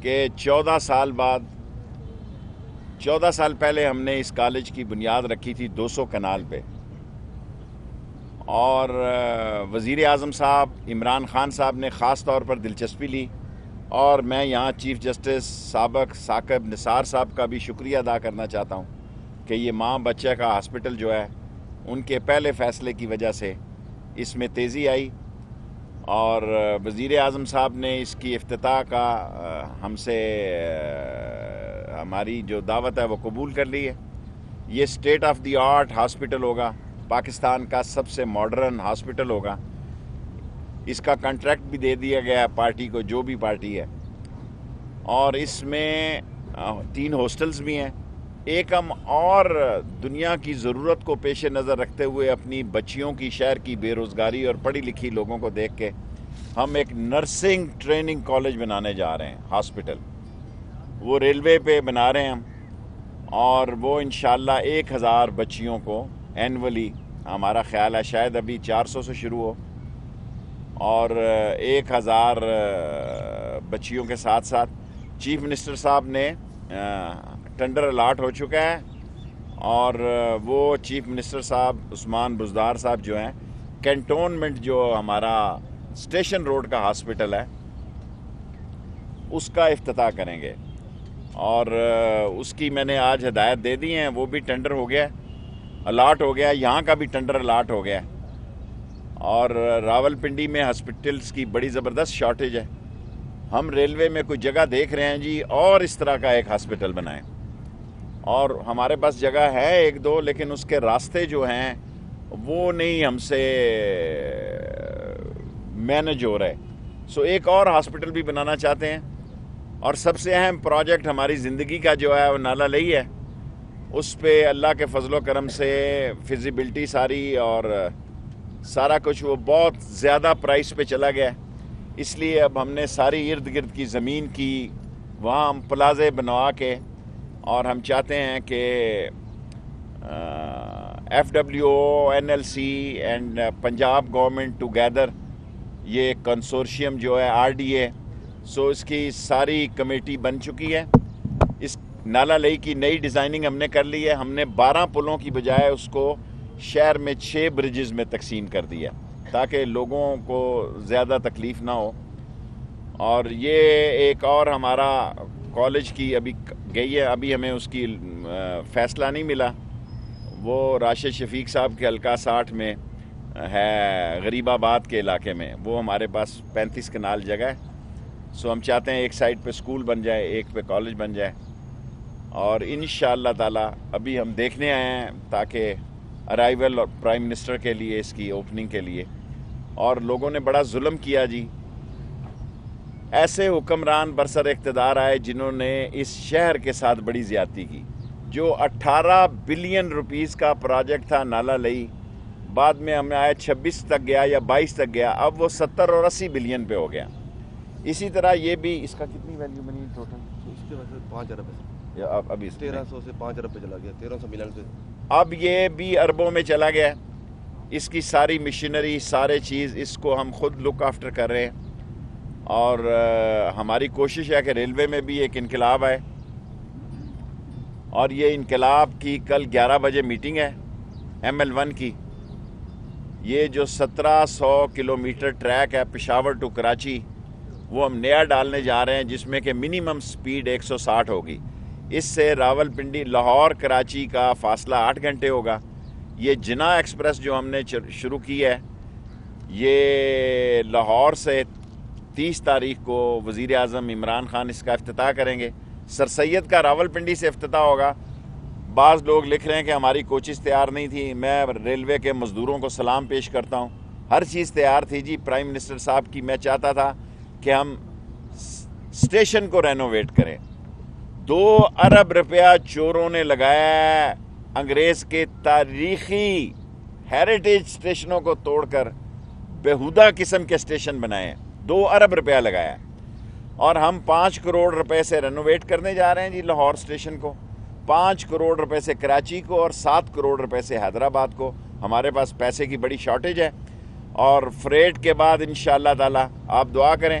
کہ 14 سال پہلے ہم نے اس کالج کی بنیاد رکھی تھی 200 کنال پہ، اور وزیر اعظم صاحب عمران خان صاحب نے خاص طور پر دلچسپی لی، اور میں یہاں چیف جسٹس سابق ثاقب نثار صاحب کا بھی شکریہ ادا کرنا چاہتا ہوں کہ یہ ماں بچہ کا ہاسپٹل جو ہے ان کے پہلے فیصلے کی وجہ سے اس میں تیزی آئی، اور وزیر اعظم صاحب نے اس کی افتتاح کا ہماری جو دعوت ہے وہ قبول کر لی ہے۔ یہ state of the art hospital ہوگا، پاکستان کا سب سے ماڈرن ہاسپٹل ہوگا۔ اس کا کنٹریکٹ بھی دے دیا گیا ہے پارٹی کو، جو بھی پارٹی ہے، اور اس میں 3 ہاسٹلز بھی ہیں۔ ایک ہم اور دنیا کی ضرورت کو پیش نظر رکھتے ہوئے اپنی بچیوں کی، شہر کی بے روزگاری اور پڑھی لکھی لوگوں کو دیکھ کے ہم ایک نرسنگ ٹریننگ کالج بنانے جا رہے ہیں، ہاسپٹل وہ ریلوے پہ بنا رہے ہیں ہم، اور وہ انشاءاللہ 1000 بچیوں کو اینولی، ہمارا خیال ہے شاید ابھی 400 سے شروع ہو، اور 1000 بچیوں کے ساتھ ساتھ چیف منسٹر صاحب نے ٹینڈر الاٹ ہو چکا ہے، اور وہ چیف منسٹر صاحب عثمان بزدار صاحب جو ہیں، کینٹونمنٹ جو ہمارا اسٹیشن روڈ کا ہاسپٹل ہے اس کا افتتاح کریں گے، اور اس کی میں نے آج ہدایت دے دی ہیں، وہ بھی ٹینڈر ہو گیا، الاٹ ہو گیا، یہاں کا بھی ٹینڈر الاٹ ہو گیا، اور راول پنڈی میں ہاسپٹلز کی بڑی زبردست شارٹیج ہے۔ ہم ریلوے میں کوئی جگہ دیکھ رہے ہیں جی، اور اس طرح کا ایک ہاسپٹل بنائیں، اور ہمارے پاس جگہ ہے 1-2، لیکن اس کے راستے جو ہیں وہ نہیں ہم سے مینج ہو رہے، سو ایک اور ہاسپٹل بھی بنانا چاہتے ہیں، اور سب سے اہم پروجیکٹ ہماری زندگی کا جو ہے وہ نالہ لئی ہے، اس پہ اللہ کے فضل و کرم سے فیزیبلٹی ساری اور سارا کچھ وہ بہت زیادہ پرائس پہ چلا گیا ہے، اس لیے اب ہم نے ساری ارد گرد کی زمین کی وہاں ہم پلازے بنوا کے، اور ہم چاہتے ہیں کہ FWO NLC and Punjab government together, یہ کنسورشیم جو ہے RDA، سو اس کی ساری کمیٹی بن چکی ہے۔ اس نالہ لئی کی نئی ڈیزائننگ ہم نے کر لی ہے، ہم نے 12 پلوں کی بجائے اس کو شہر میں 6 برجز میں تقسیم کر دیا تاکہ لوگوں کو زیادہ تکلیف نہ ہو، اور یہ ایک اور ہمارا کالج کی ابھی گئی ہے، ابھی ہمیں اس کی فیصلہ نہیں ملا، وہ راشد شفیق صاحب کے حلقہ 60 میں ہے، غریب آباد کے علاقے میں، وہ ہمارے پاس 35 کنال جگہ ہے، سو ہم چاہتے ہیں ایک سائٹ پہ سکول بن جائے، ایک پہ کالج بن جائے، اور انشاءاللہ تعالی ابھی ہم دیکھنے آئے ہیں تاکہ ارائیول اور پرائم منسٹر کے لیے اس کی اوپننگ کے لیے، اور لوگوں نے بڑا ظلم کیا جی، ایسے حکمران برسر اقتدار آئے جنہوں نے اس شہر کے ساتھ بڑی زیادتی کی، جو 18 بلین روپیز کا پروجیکٹ تھا نالہ لئی، بعد میں ہمیں آیا 26 تک گیا یا 22 تک گیا، اب وہ 70 اور 80 بلین پہ ہو گیا۔ اسی طرح یہ بھی، اس کا کتنی ویلیو بنی ٹوٹل؟ اس کے ویسے 5 ارب ہے، ابھی 1300 سے 5 ارب پہ چلا گیا، 1300 ملین سے اب یہ بھی اربوں میں چلا گیا۔ اس کی ساری مشینری، سارے چیز، اس کو ہم خود لک آفٹر کر رہے ہیں، اور ہماری کوشش ہے کہ ریلوے میں بھی ایک انقلاب آئے، اور یہ انقلاب کی کل 11 بجے میٹنگ ہے ML1 کی۔ یہ جو 1700 کلومیٹر ٹریک ہے پشاور ٹو کراچی، وہ ہم نیا ڈالنے جا رہے ہیں، جس میں کہ منیمم سپیڈ 160 ہوگی۔ اس سے راول پنڈی لاہور کراچی کا فاصلہ 8 گھنٹے ہوگا۔ یہ جناح ایکسپریس جو ہم نے شروع کی ہے، یہ لاہور سے 30 تاریخ کو وزیر اعظم عمران خان اس کا افتتاح کریں گے۔ سر سید کا راول پنڈی سے افتتاح ہوگا۔ بعض لوگ لکھ رہے ہیں کہ ہماری کوچز تیار نہیں تھی، میں ریلوے کے مزدوروں کو سلام پیش کرتا ہوں، ہر چیز تیار تھی جی پرائم منسٹر صاحب کی۔ میں چاہتا تھا کہ ہم اسٹیشن کو رینوویٹ کریں، 2 ارب روپیہ چوروں نے لگایا انگریز کے تاریخی ہیریٹیج اسٹیشنوں کو توڑ کر بےہودہ قسم کے اسٹیشن بنائے ہیں، 2 ارب روپیہ لگایا، اور ہم 5 کروڑ روپے سے رینوویٹ کرنے جا رہے ہیں جی لاہور اسٹیشن کو، 5 کروڑ روپے سے کراچی کو، اور 7 کروڑ روپے سے حیدرآباد کو۔ ہمارے پاس پیسے کی بڑی شارٹیج ہے، اور فریٹ کے بعد انشاءاللہ تعالی آپ دعا کریں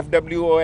FWO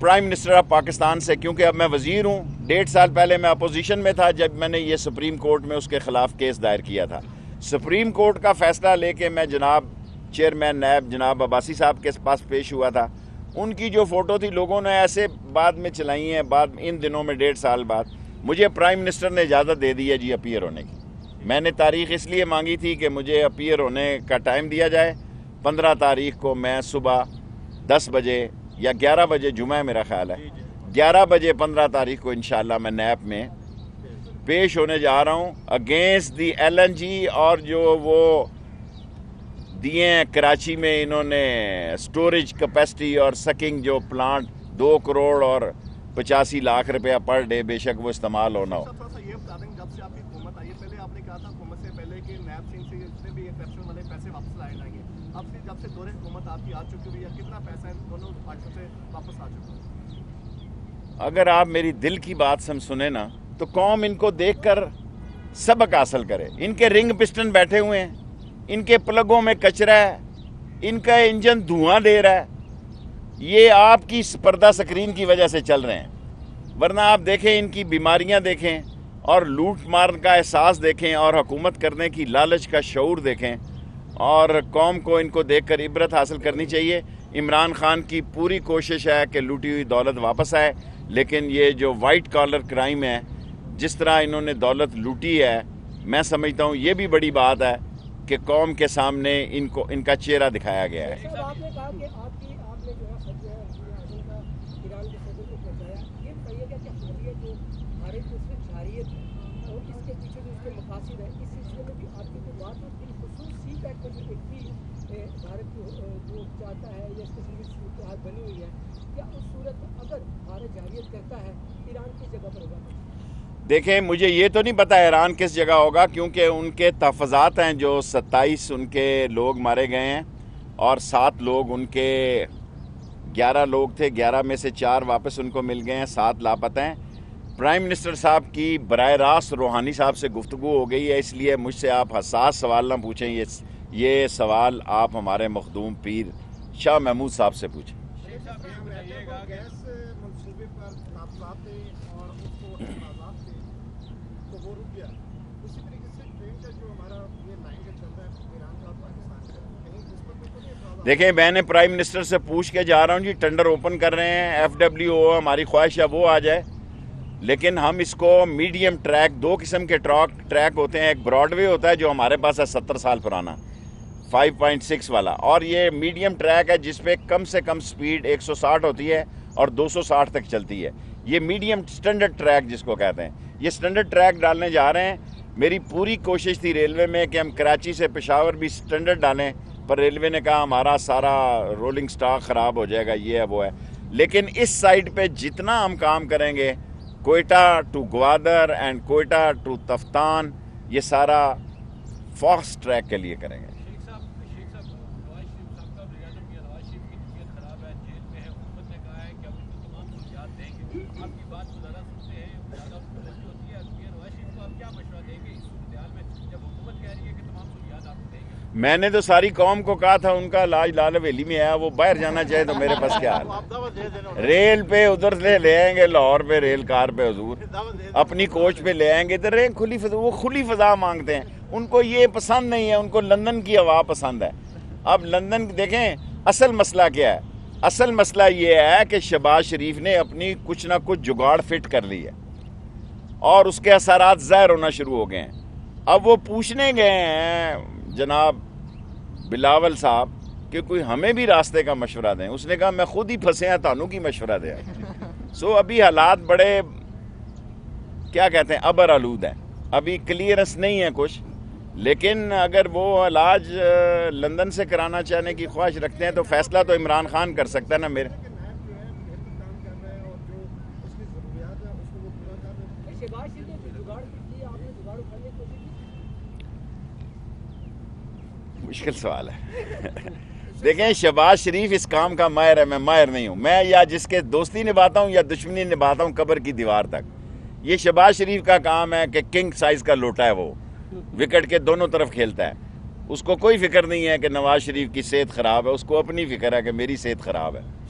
prime minister of Pakistan سے، کیونکہ اب میں وزیر ہوں، 1.5 سال پہلے میں اپوزیشن میں تھا جب میں نے یہ سپریم کورٹ میں اس کے خلاف کیس دائر کیا تھا. سپریم کورٹ کا فیصلہ لے کے میں جناب چیئرمین نیب جناب عباسی صاحب کے پاس پیش ہوا تھا. ان کی جو فوٹو تھی لوگوں نے ایسے بعد میں چلائی ہیں، بعد ان دنوں میں 1.5 سال بعد مجھے پرائم منسٹر نے اجازت دے دی ہے جی اپیئر ہونے کی. میں نے تاریخ اس لیے مانگی تھی کہ مجھے اپیئر ہونے کا ٹائم دیا جائے. 15 تاریخ کو میں صبح 10 بجے یا 11 بجے، جمعہ ہے میرا خیال ہے، 11 بجے 15 تاریخ کو انشاءاللہ میں نیب میں پیش ہونے جا رہا ہوں اگینسٹ دی LNG. اور جو وہ دیے ہیں کراچی میں انہوں نے سٹوریج کیپیسٹی اور سکنگ جو پلانٹ 2 کروڑ اور 85 لاکھ روپیہ پر ڈے، بے شک وہ استعمال ہونا ہو. تھوڑا سا یہ بتا دیں جب سے آپ کی حکومت آئی ہے، پہلے آپ نے کہا تھا حکومت سے پہلے کہ نیب سنگھ سے جتنے بھی کرپشن والے پیسے واپس لائے جائیں گے. اب سے جب سے دور حکومت آپ کی آ چکی ہوئی ہے، کتنا پیسہ ان دونوں پارٹیوں سے واپس آ چکا ہے؟ اگر آپ میری دل کی بات سنیں نا تو قوم ان کو دیکھ کر سبق حاصل کرے. ان کے رنگ پسٹن بیٹھے ہوئے ہیں، ان کے پلگوں میں کچرا ہے، ان کا انجن دھواں دے رہا ہے. یہ آپ کی پردہ سکرین کی وجہ سے چل رہے ہیں، ورنہ آپ دیکھیں ان کی بیماریاں دیکھیں اور لوٹ مار کا احساس دیکھیں اور حکومت کرنے کی لالچ کا شعور دیکھیں، اور قوم کو ان کو دیکھ کر عبرت حاصل کرنی چاہیے. عمران خان کی پوری کوشش ہے کہ لوٹی ہوئی دولت واپس آئے، لیکن یہ جو وائٹ کالر کرائم ہے، جس طرح انہوں نے دولت لوٹی ہے، میں سمجھتا ہوں یہ بھی بڑی بات ہے کہ قوم کے سامنے ان کا چہرہ دکھایا گیا ہے. آپ نے کہا کہ آپ نے جو ہے خط جو ہے اعظم کا ایران کے صدر کو پہنچایا. یہ بتائیے گا کہ حالیہ جو ہمارے اس میں جاریت ہے اور اس کے پیچھے جو اس کے مقاصد ہے، اس سلسلے میں بھی آپ کی کوئی بات ہوتی ہے؟ خصوص سی پیک پر جو ایک بھی بھارت جو چاہتا ہے یا اس قسم کی صورتحال بنی ہوئی ہے، کیا اس صورت میں اگر بھارت جاریت کرتا ہے ایران کی جگہ پر ہوگا؟ دیکھیں مجھے یہ تو نہیں پتا ایران کس جگہ ہوگا، کیونکہ ان کے تحفظات ہیں جو 27 ان کے لوگ مارے گئے ہیں اور 7 لوگ ان کے 11 لوگ تھے، 11 میں سے 4 واپس ان کو مل گئے ہیں، 7 لاپتہ ہیں. پرائم منسٹر صاحب کی براہ راست روحانی صاحب سے گفتگو ہو گئی ہے، اس لیے مجھ سے آپ حساس سوال نہ پوچھیں. یہ سوال آپ ہمارے مخدوم پیر شاہ محمود صاحب سے پوچھیں. گیس منصوبے پر تحفظات تھے اور اس کو اعتراضات تھے تو وہ رک گیا. اسی طریقے سے ٹرین کا جو ہمارا یہ لائن کا چل رہا ہے ایران کا اور پاکستان کا، کہیں اس پر کوئی اعتراضات؟ دیکھیں میں نے پرائم منسٹر سے پوچھ کے جا رہا ہوں جی، ٹینڈر اوپن کر رہے ہیں، FWO ہماری خواہش ہے وہ آ جائے، لیکن ہم اس کو میڈیم ٹریک، 2 قسم کے ٹریک ہوتے ہیں. ایک براڈ وے ہوتا ہے جو ہمارے پاس ہے 70 سال پرانا 5.6 والا، اور یہ میڈیم ٹریک ہے جس پہ کم سے کم سپیڈ 160 ہوتی ہے اور 260 تک چلتی ہے. یہ میڈیم سٹینڈرڈ ٹریک جس کو کہتے ہیں، یہ سٹینڈرڈ ٹریک ڈالنے جا رہے ہیں. میری پوری کوشش تھی ریلوے میں کہ ہم کراچی سے پشاور بھی سٹینڈرڈ ڈالیں، پر ریلوے نے کہا ہمارا سارا رولنگ سٹاک خراب ہو جائے گا، یہ ہے وہ ہے. لیکن اس سائڈ پہ جتنا ہم کام کریں گے، Quetta to Gwadar and Quetta to Taftan, یہ سارا فاسٹ ٹریک کے لیے کریں گے. میں نے تو ساری قوم کو کہا تھا ان کا علاج لال حویلی میں ہے، وہ باہر جانا چاہے تو میرے پاس کیا حال ہے. ریل پہ ادھر سے لے آئیں گے، لاہور پہ ریل کار پہ حضور اپنی کوچ پہ لے آئیں گے. ادھر کھلی فضا، وہ کھلی فضا مانگتے ہیں، ان کو یہ پسند نہیں ہے، ان کو لندن کی ہوا پسند ہے. اب لندن دیکھیں اصل مسئلہ کیا ہے. اصل مسئلہ یہ ہے کہ شہباز شریف نے اپنی کچھ نہ کچھ جگاڑ فٹ کر لی ہے اور اس کے اثرات ظاہر ہونا شروع ہو گئے ہیں. اب وہ پوچھنے گئے ہیں جناب بلاول صاحب کہ کوئی ہمیں بھی راستے کا مشورہ دیں. اس نے کہا میں خود ہی پھنسے ہیں، تانوں کی مشورہ دیں. سو ابھی حالات بڑے کیا کہتے ہیں ابر آلود ہیں، ابھی کلیئرنس نہیں ہے کچھ. لیکن اگر وہ علاج لندن سے کرانا چاہنے کی خواہش رکھتے ہیں تو فیصلہ تو عمران خان کر سکتا ہے نا. میرے مشکل سوال ہے. دیکھیں شہباز شریف اس کام کا ماہر ہے، میں ماہر نہیں ہوں. میں یا جس کے دوستی نبھاتا ہوں یا دشمنی نبھاتا ہوں قبر کی دیوار تک. یہ شہباز شریف کا کام ہے کہ کنگ سائز کا لوٹا ہے، وہ وکٹ کے دونوں طرف کھیلتا ہے. اس کو کوئی فکر نہیں ہے کہ نواز شریف کی صحت خراب ہے، اس کو اپنی فکر ہے کہ میری صحت خراب ہے.